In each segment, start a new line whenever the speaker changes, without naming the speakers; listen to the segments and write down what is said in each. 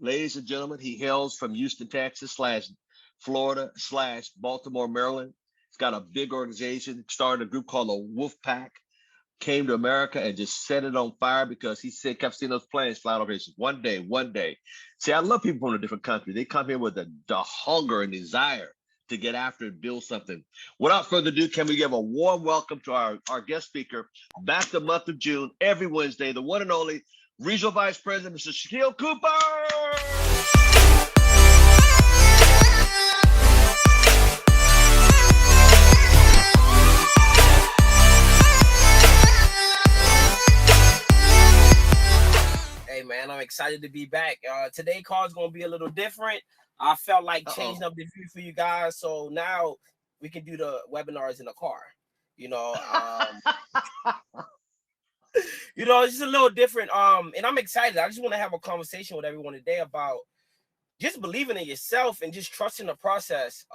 Ladies and gentlemen, he hails from Houston, Texas, slash Florida, slash Baltimore, Maryland. He's got a big organization, started a group called the Wolf Pack, came to America and just set it on fire because he said, kept seeing those planes fly over here. He said, one day, one day. See, I love people from a different country. They come here with the hunger and desire to get after and build something. Without further ado, can we give a warm welcome to our guest speaker back the month of June, every Wednesday, the one and only Regional Vice President, Mr. Shakeel Cooper.
Hey man, I'm excited to be back. Today call is gonna be a little different. I felt like changing up the view for you guys, so now we can do the webinars in the car. You know, it's just a little different. And I'm excited. I just want to have a conversation with everyone today about just believing in yourself and just trusting the process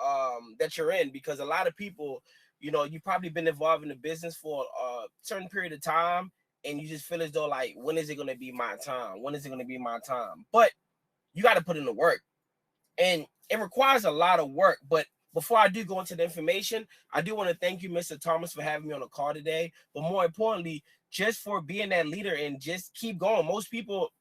that you're in, because a lot of people, you've probably been involved in the business for a certain period of time, and you just feel as though like, when is it going to be my time? When is it going to be my time? But you got to put in the work, and it requires a lot of work. But before I do go into the information, I do want to thank you, Mr. Thomas, for having me on the call today. But more importantly, just for being that leader and just keep going. Most people,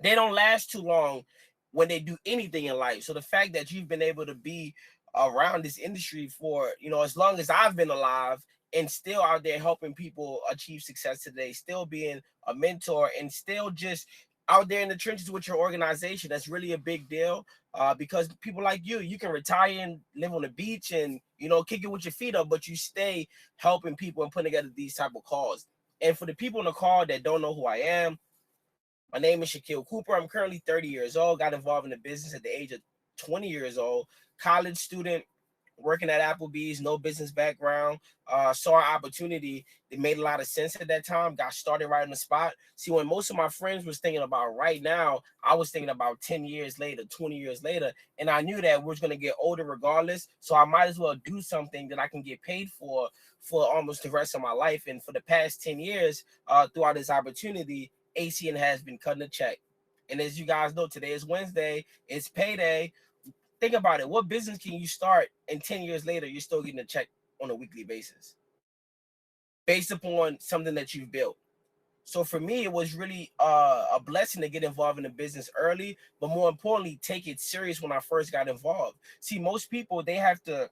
they don't last too long when they do anything in life. So the fact that you've been able to be around this industry for, as long as I've been alive, and still out there helping people achieve success today, still being a mentor, and still just out there in the trenches with your organization, that's really a big deal, because people like you can retire and live on the beach and, kick it with your feet up, but you stay helping people and putting together these type of calls. And for the people on the call that don't know who I am, my name is Shakeel Cooper. I'm currently 30 years old, got involved in the business at the age of 20 years old, college student, working at Applebee's, no business background, saw an opportunity. It made a lot of sense at that time, got started right on the spot. See, when most of my friends was thinking about right now, I was thinking about 10 years later, 20 years later, and I knew that we're going to get older regardless, so I might as well do something that I can get paid for almost the rest of my life. And for the past 10 years, throughout this opportunity, ACN has been cutting a check. And as you guys know, today is Wednesday, it's payday. Think about it. What business can you start and 10 years later, you're still getting a check on a weekly basis based upon something that you've built? So for me, it was really a blessing to get involved in the business early, but more importantly, take it serious when I first got involved. See, most people, they have to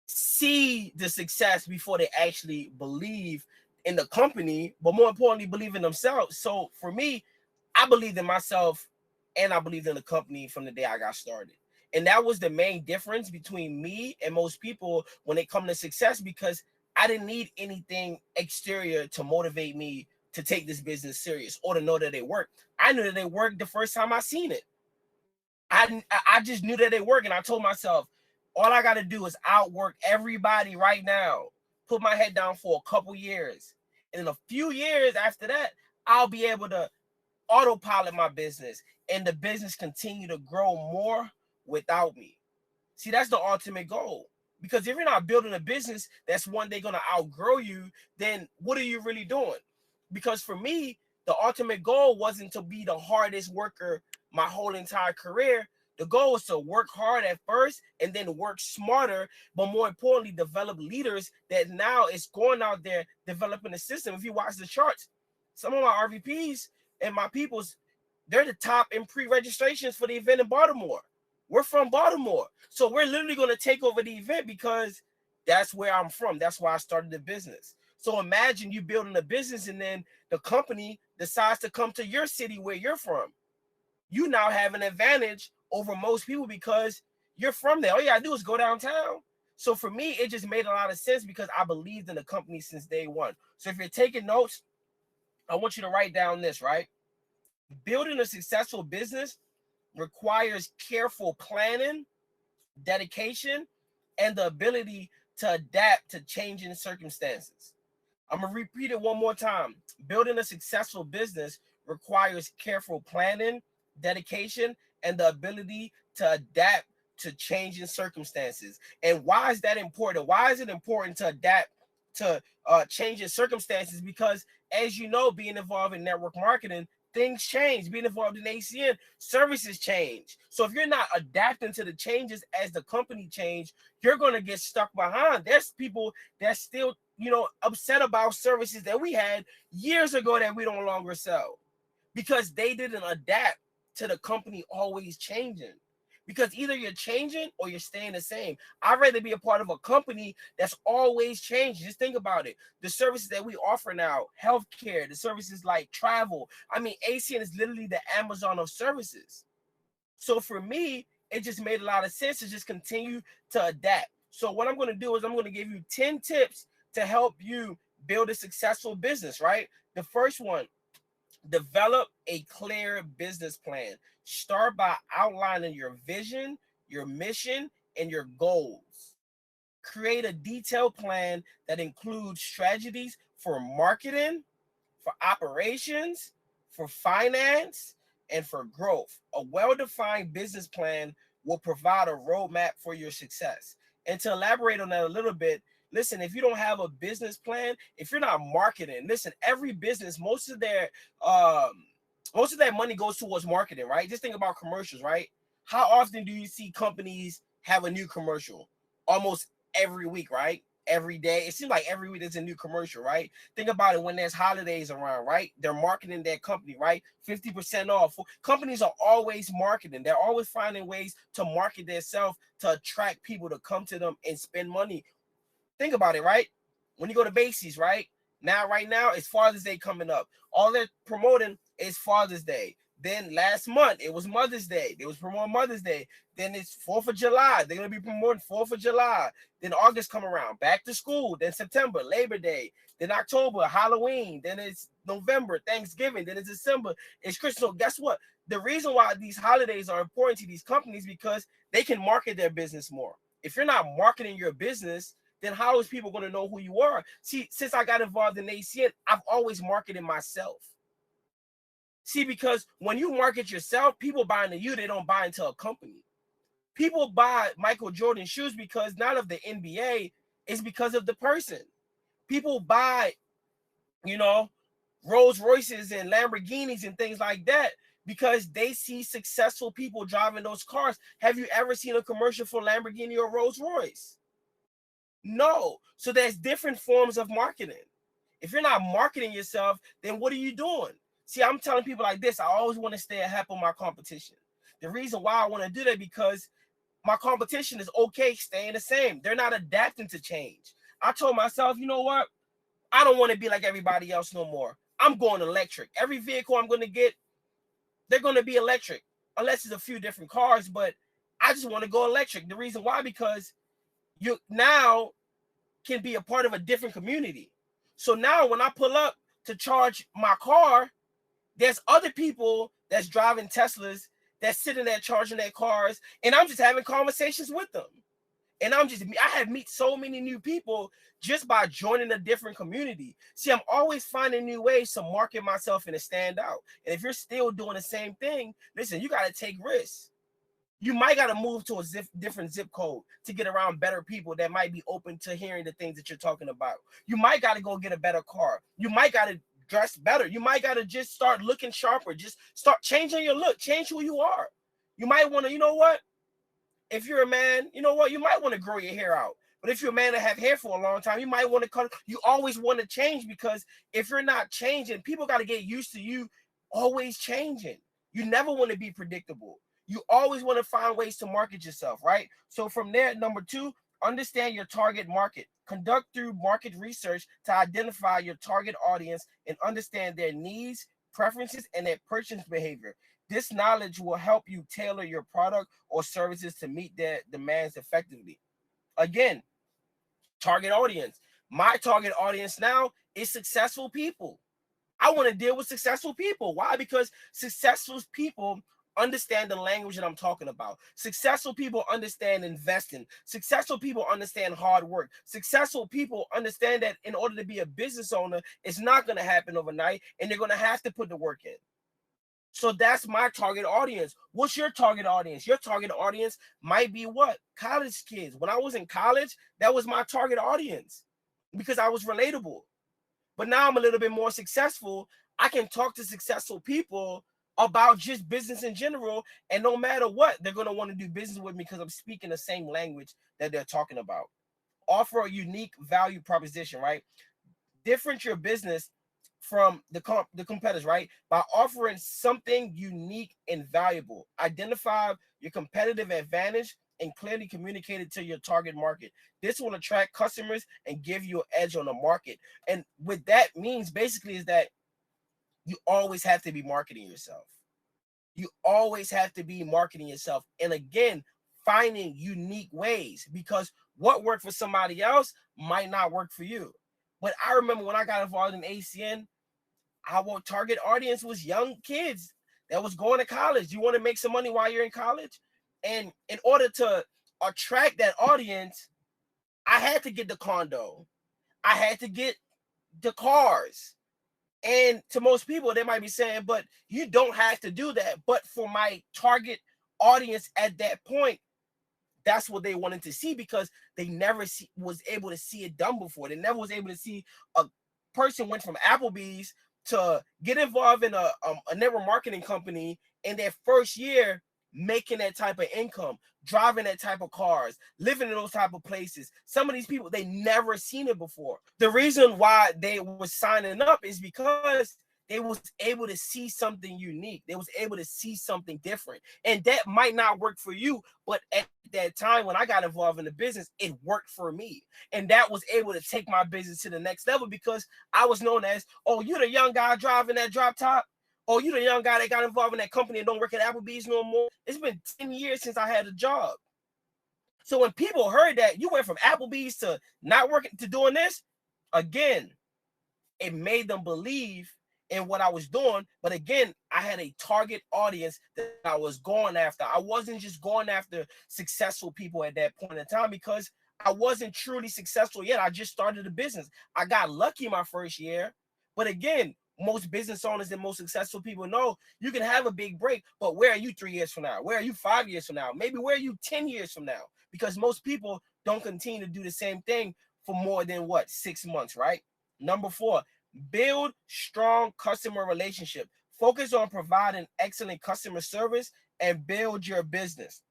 see the success before they actually believe in the company, but more importantly, believe in themselves. So for me, I believed in myself and I believed in the company from the day I got started. And that was the main difference between me and most people when it comes to success, because I didn't need anything exterior to motivate me to take this business serious or to know that it worked. I knew that it worked the first time I seen it. I just knew that it worked, and I told myself, all I got to do is outwork everybody right now, put my head down for a couple years. And in a few years after that, I'll be able to autopilot my business, and the business continue to grow more without me. See, that's the ultimate goal. Because if you're not building a business that's one day going to outgrow you, then what are you really doing? Because for me, the ultimate goal wasn't to be the hardest worker my whole entire career. The goal was to work hard at first and then work smarter, but more importantly, develop leaders that now is going out there developing a system. If you watch the charts, some of my RVPs and my peoples, they're the top in pre-registrations for the event in Baltimore. We're from Baltimore. So we're literally going to take over the event because that's where I'm from. That's why I started the business. So imagine you building a business and then the company decides to come to your city where you're from. You now have an advantage over most people because you're from there. All you got to do is go downtown. So for me, it just made a lot of sense because I believed in the company since day one. So if you're taking notes, I want you to write down this, right? Building a successful business requires careful planning, dedication, and the ability to adapt to changing circumstances. I'm going to repeat it one more time. Building a successful business requires careful planning, dedication, and the ability to adapt to changing circumstances. And why is that important? Why is it important to adapt to changing circumstances? Because as you know, being involved in network marketing, things change. Being involved in ACN, services change. So if you're not adapting to the changes as the company change, you're going to get stuck behind. There's people that still, upset about services that we had years ago that we don't longer sell because they didn't adapt to the company always changing. Because either you're changing or you're staying the same. I'd rather be a part of a company that's always changing. Just think about it. The services that we offer now, healthcare, the services like travel. I mean, ACN is literally the Amazon of services. So for me, it just made a lot of sense to just continue to adapt. So what I'm going to do is I'm going to give you 10 tips to help you build a successful business, right? The first one, develop a clear business plan. Start by outlining your vision, your mission, and your goals. Create a detailed plan that includes strategies for marketing, for operations, for finance, and for growth. A well-defined business plan will provide a roadmap for your success. And to elaborate on that a little bit, listen, if you don't have a business plan, if you're not marketing, listen, every business, most of their money goes towards marketing, right? Just think about commercials, right? How often do you see companies have a new commercial? Almost every week, right? Every day. It seems like every week there's a new commercial, right? Think about it when there's holidays around, right? They're marketing their company, right? 50% off. Companies are always marketing. They're always finding ways to market themselves to attract people to come to them and spend money. Think about it, right? When you go to Macy's, right? Right now, it's Father's Day coming up. All they're promoting is Father's Day. Then last month, it was Mother's Day. They was promoting Mother's Day. Then it's 4th of July. They're going to be promoting 4th of July. Then August come around. Back to school. Then September, Labor Day. Then October, Halloween. Then it's November, Thanksgiving. Then it's December. It's Christmas. So guess what? The reason why these holidays are important to these companies because they can market their business more. If you're not marketing your business, then how is people going to know who you are? See, since I got involved in ACN, I've always marketed myself. See, because when you market yourself, people buy into you, they don't buy into a company. People buy Michael Jordan shoes because not of the NBA, it's because of the person. People buy, Rolls Royces and Lamborghinis and things like that because they see successful people driving those cars. Have you ever seen a commercial for Lamborghini or Rolls Royce? No. So there's different forms of marketing. If you're not marketing yourself, then what are you doing? See, I'm telling people like this, I always want to stay ahead of my competition. The reason why I want to do that because my competition is okay staying the same. They're not adapting to change. I told myself, you know what? I don't want to be like everybody else no more. I'm going electric. Every vehicle I'm going to get, they're going to be electric, unless it's a few different cars, but I just want to go electric. The reason why, because you now can be a part of a different community. So now when I pull up to charge my car, there's other people that's driving Teslas that's sitting there charging their cars, and I'm just having conversations with them. And I have met so many new people just by joining a different community. See, I'm always finding new ways to market myself and to stand out. And if you're still doing the same thing, listen, you got to take risks. You might got to move to a different zip code to get around better people that might be open to hearing the things that you're talking about. You might got to go get a better car. You might got to dress better. You might got to just start looking sharper. Just start changing your look. Change who you are. You might want to, you know what? If you're a man, you know what? You might want to grow your hair out. But if you're a man that have hair for a long time, you might want to cut. You always want to change because if you're not changing, people got to get used to you always changing. You never want to be predictable. You always want to find ways to market yourself, right? So from there, number 2, understand your target market. Conduct through market research to identify your target audience and understand their needs, preferences, and their purchase behavior. This knowledge will help you tailor your product or services to meet their demands effectively. Again, target audience. My target audience now is successful people. I want to deal with successful people. Why? Because successful people understand the language that I'm talking about. Successful people understand investing. Successful people understand hard work. Successful people understand that in order to be a business owner, it's not going to happen overnight, and they're going to have to put the work in. So that's my target audience. What's your target audience? Your target audience might be what? College kids. When I was in college, that was my target audience because I was relatable. But now I'm a little bit more successful. I can talk to successful people about just business in general, and no matter what, they're going to want to do business with me because I'm speaking the same language that they're talking about. Offer a unique value proposition, right? Different your business from the competitors, right? By offering something unique and valuable. Identify your competitive advantage and clearly communicate it to your target market. This will attract customers and give you an edge on the market. And what that means basically is that you always have to be marketing yourself. You always have to be marketing yourself. And again, finding unique ways, because what worked for somebody else might not work for you. But I remember when I got involved in ACN, our target audience was young kids that was going to college. You want to make some money while you're in college? And in order to attract that audience, I had to get the condo. I had to get the cars. And to most people, they might be saying, but you don't have to do that. But for my target audience at that point, that's what they wanted to see, because they never was able to see it done before. They never was able to see a person went from Applebee's to get involved in a network marketing company in their first year, making that type of income, driving that type of cars, living in those type of places. Some of these people, they never seen it before. The reason why they was signing up is because they was able to see something unique. They was able to see something different. And that might not work for you, but at that time when I got involved in the business, it worked for me. And that was able to take my business to the next level, because I was known as, oh, you're the young guy driving that drop top. Oh, you the young guy that got involved in that company and don't work at Applebee's no more. It's been 10 years since I had a job. So when people heard that you went from Applebee's to not working to doing this, again, it made them believe in what I was doing. But again, I had a target audience that I was going after. I wasn't just going after successful people at that point in time, because I wasn't truly successful yet. I just started a business. I got lucky my first year. But again, most business owners and most successful people know you can have a big break, but where are you 3 years from now? Where are you 5 years from now? Maybe where are you 10 years from now? Because most people don't continue to do the same thing for more than 6 months, right? Number 4, build strong customer relationship. Focus on providing excellent customer service and build your business.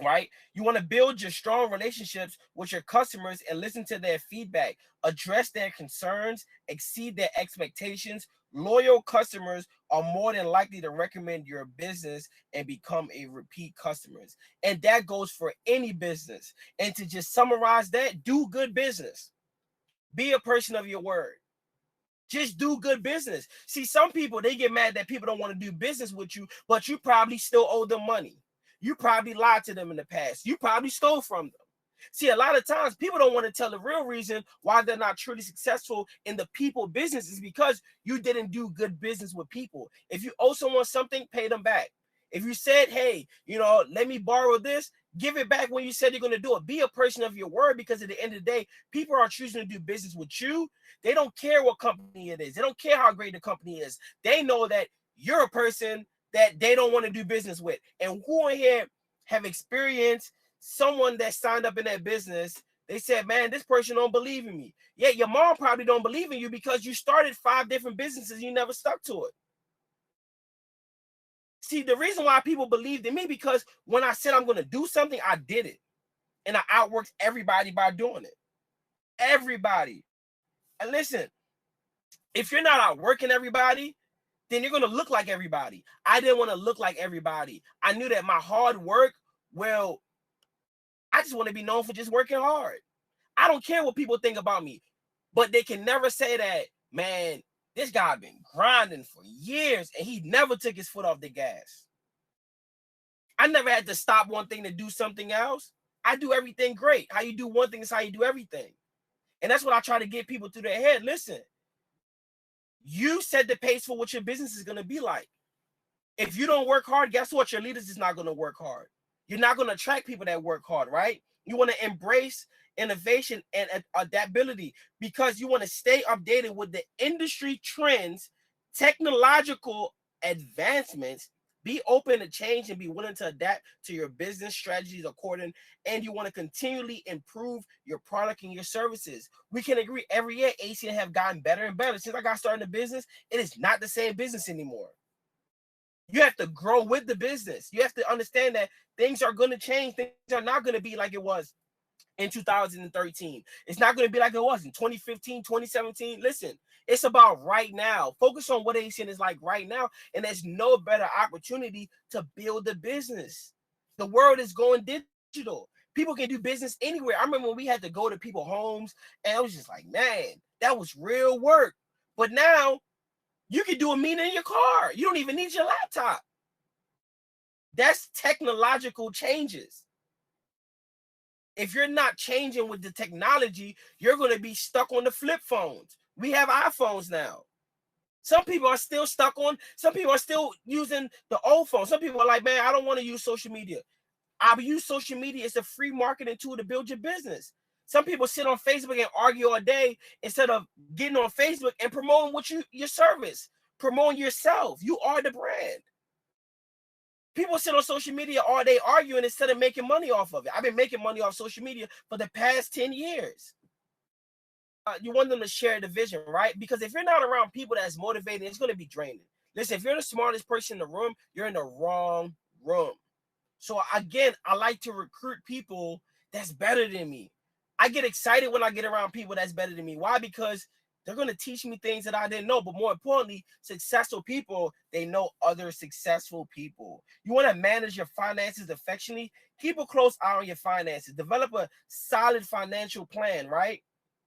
Right? You want to build your strong relationships with your customers and listen to their feedback, address their concerns, exceed their expectations. Loyal customers are more than likely to recommend your business and become a repeat customers. And that goes for any business. And to just summarize that, do good business. Be a person of your word. Just do good business. See, some people, they get mad that people don't want to do business with you, but you probably still owe them money. You probably lied to them in the past. You probably stole from them. See, a lot of times people don't want to tell the real reason why they're not truly successful in the people business is because you didn't do good business with people. If you owe someone something, pay them back. If you said, hey, let me borrow this, give it back when you said you're going to do it. Be a person of your word, because at the end of the day, people are choosing to do business with you. They don't care what company it is. They don't care how great the company is. They know that you're a person that they don't want to do business with. And who in here have experienced someone that signed up in that business? They said, man, this person don't believe in me. Yeah, your mom probably don't believe in you because you started 5 different businesses. You never stuck to it. See, the reason why people believed in me, because when I said I'm going to do something, I did it. And I outworked everybody by doing it. Everybody. And listen, if you're not outworking everybody, then you're going to look like everybody. I didn't want to look like everybody. I knew that my hard work, well, I just want to be known for just working hard. I don't care what people think about me, but they can never say that, man, this guy been grinding for years and he never took his foot off the gas. I never had to stop one thing to do something else. I do everything great. How you do one thing is how you do everything. And that's what I try to get people through their head. Listen, you set the pace for what your business is going to be like. If you don't work hard, guess what? Your leaders is not going to work hard. You're not going to attract people that work hard, right? You want to embrace innovation and adaptability, because you want to stay updated with the industry trends, technological advancements, Be open to change and be willing to adapt to your business strategies according, and you want to continually improve your product and your services. We can agree every year ACN have gotten better and better. Since I got started in the business, it is not the same business anymore. You have to grow with the business. You have to understand that things are going to change. Things are not going to be like it was in 2013. It's not going to be like it was in 2015, 2017. Listen, it's about right now. Focus on what ACN is like right now, and there's no better opportunity to build a business. The world is going digital. People can do business anywhere. I remember when we had to go to people's homes, and I was just like, man, that was real work. But now you can do a meeting in your car. You don't even need your laptop. That's technological changes. If you're not changing with the technology, you're going to be stuck on the flip phones. We have iPhones now. Some people are still stuck on, some people are still using the old phone. Some people are like, man, I don't want to use social media. I use social media as a free marketing tool to build your business. Some people sit on Facebook and argue all day instead of getting on Facebook and promoting your service, promoting yourself. You are the brand. People sit on social media all day arguing instead of making money off of it. I've been making money off social media for the past 10 years. You want them to share the vision, right? Because if you're not around people that's motivated, it's going to be draining. Listen, if you're the smartest person in the room, you're in the wrong room. So again, I like to recruit people that's better than me. I get excited when I get around people that's better than me. Why? Because they're going to teach me things that I didn't know. But more importantly, successful people, they know other successful people. You want to manage your finances effectively? Keep a close eye on your finances. Develop a solid financial plan, right?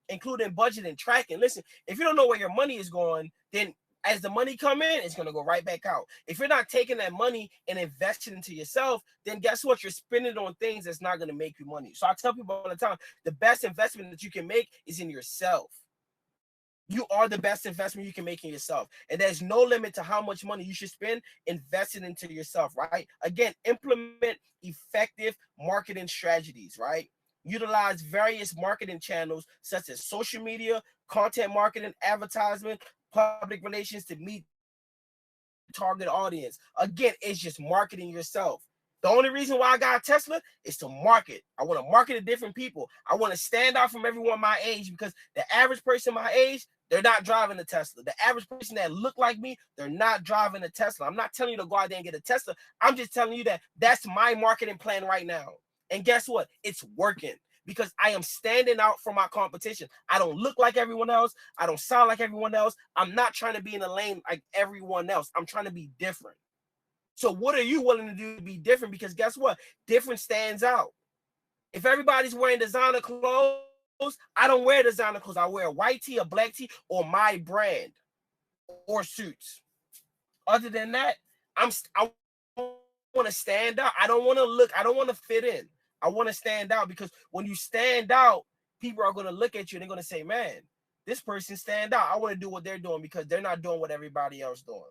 Including budget and tracking. Listen, if you don't know where your money is going, then as the money come in, it's going to go right back out. If you're not taking that money and investing into yourself, then guess what? You're spending it on things that's not going to make you money. So I tell people all the time, the best investment that you can make is in yourself. You are the best investment you can make in yourself. And there's no limit to how much money you should spend investing into yourself, right? Again, implement effective marketing strategies, right? Utilize various marketing channels such as social media, content marketing, advertisement, public relations to meet target audience. Again, it's just marketing yourself. The only reason why I got a Tesla is to market. I want to market to different people. I want to stand out from everyone my age, because the average person my age, they're not driving a Tesla. The average person that look like me, they're not driving a Tesla. I'm not telling you to go out there and get a Tesla. I'm just telling you that that's my marketing plan right now. And guess what? It's working, because I am standing out from my competition. I don't look like everyone else. I don't sound like everyone else. I'm not trying to be in a lane like everyone else. I'm trying to be different. So what are you willing to do to be different? Because guess what? Different stands out. If everybody's wearing designer clothes, I don't wear designer clothes. I wear a white tee, a black tee, or my brand, or suits. Other than that, I want to stand out. I don't want to look. I don't want to fit in. I want to stand out, because when you stand out, people are going to look at you and they're going to say, man, this person stand out. I want to do what they're doing, because they're not doing what everybody else doing.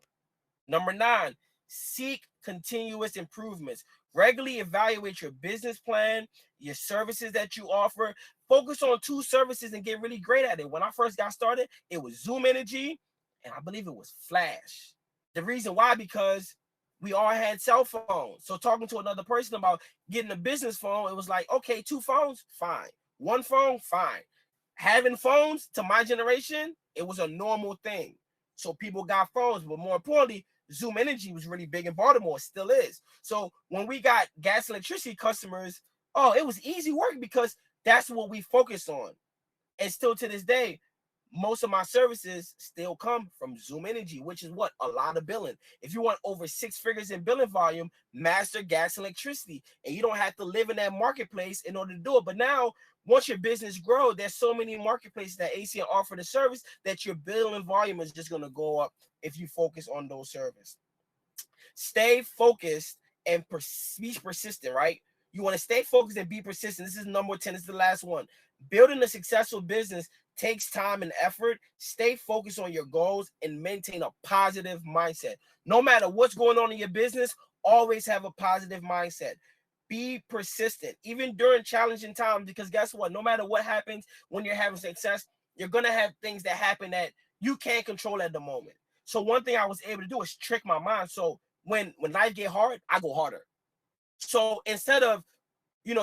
Number 9, seek continuous improvements. Regularly evaluate your business plan, your services that you offer. Focus on 2 services and get really great at it. When I first got started, it was Zoom Energy, and I believe it was Flash. The reason why, because we all had cell phones. So talking to another person about getting a business phone, it was like, okay, 2 phones, fine. 1 phone, fine. Having phones, to my generation, it was a normal thing. So people got phones, but more importantly, Zoom Energy was really big in Baltimore, still is. So when we got gas and electricity customers, oh, it was easy work, because that's what we focused on. And still to this day, most of my services still come from Zoom Energy, which is what? A lot of billing. If you want over 6 figures in billing volume, master gas and electricity. And you don't have to live in that marketplace in order to do it. But now, once your business grows, there's so many marketplaces that ACN offer the service that your billing volume is just going to go up if you focus on those services. Stay focused and be persistent, right? You want to stay focused and be persistent. This is number 10. This is the last one. Building a successful business takes time and effort. Stay focused on your goals and maintain a positive mindset. No matter what's going on in your business, always have a positive mindset. Be persistent, even during challenging times, because guess what? No matter what happens when you're having success, you're going to have things that happen that you can't control at the moment. So one thing I was able to do is trick my mind. So when life get hard, I go harder. So instead of,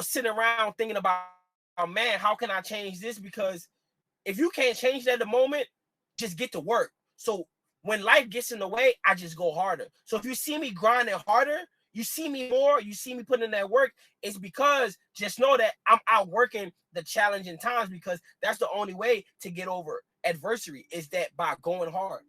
sitting around thinking about, man, how can I change this? Because if you can't change that at the moment, just get to work. So when life gets in the way, I just go harder. So if you see me grinding harder, you see me more, you see me putting in that work, it's because just know that I'm outworking the challenging times, because that's the only way to get over adversity, is that by going hard.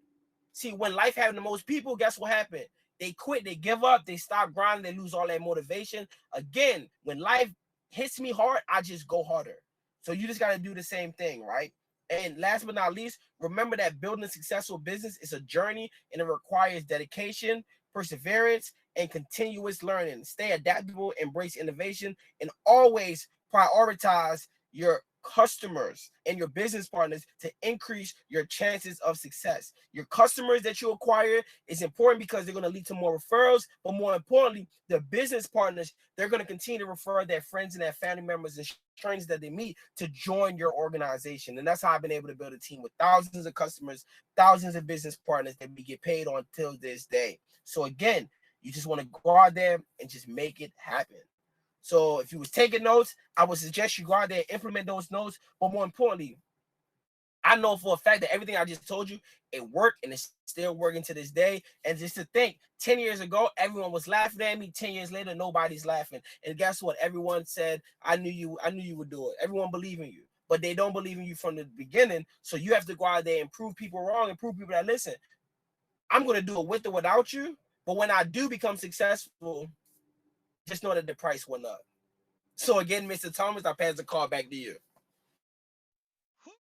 See, when life happened to most people, guess what happened? They quit, they give up, they stop grinding, they lose all that motivation. Again, when life hits me hard, I just go harder. So you just got to do the same thing, right? And last but not least, remember that building a successful business is a journey, and it requires dedication, perseverance, and continuous learning. Stay adaptable, embrace innovation, and always prioritize your customers and your business partners to increase your chances of success. Your customers that you acquire is important because they're going to lead to more referrals, but more importantly, the business partners, they're going to continue to refer their friends and their family members and strangers that they meet to join your organization. And that's how I've been able to build a team with thousands of customers, thousands of business partners that we get paid on till this day. So again, you just want to go out there and just make it happen. So if you was taking notes, I would suggest you go out there and implement those notes. But more importantly, I know for a fact that everything I just told you, it worked, and it's still working to this day. And just to think, 10 years ago, everyone was laughing at me. 10 years later, nobody's laughing. And guess what? Everyone said, I knew you would do it. Everyone believed in you. But they don't believe in you from the beginning. So you have to go out there and prove people wrong and prove people that, listen, I'm going to do it with or without you. But when I do become successful, just know that the price went up. So again, Mr. Thomas, I pass the call back to you.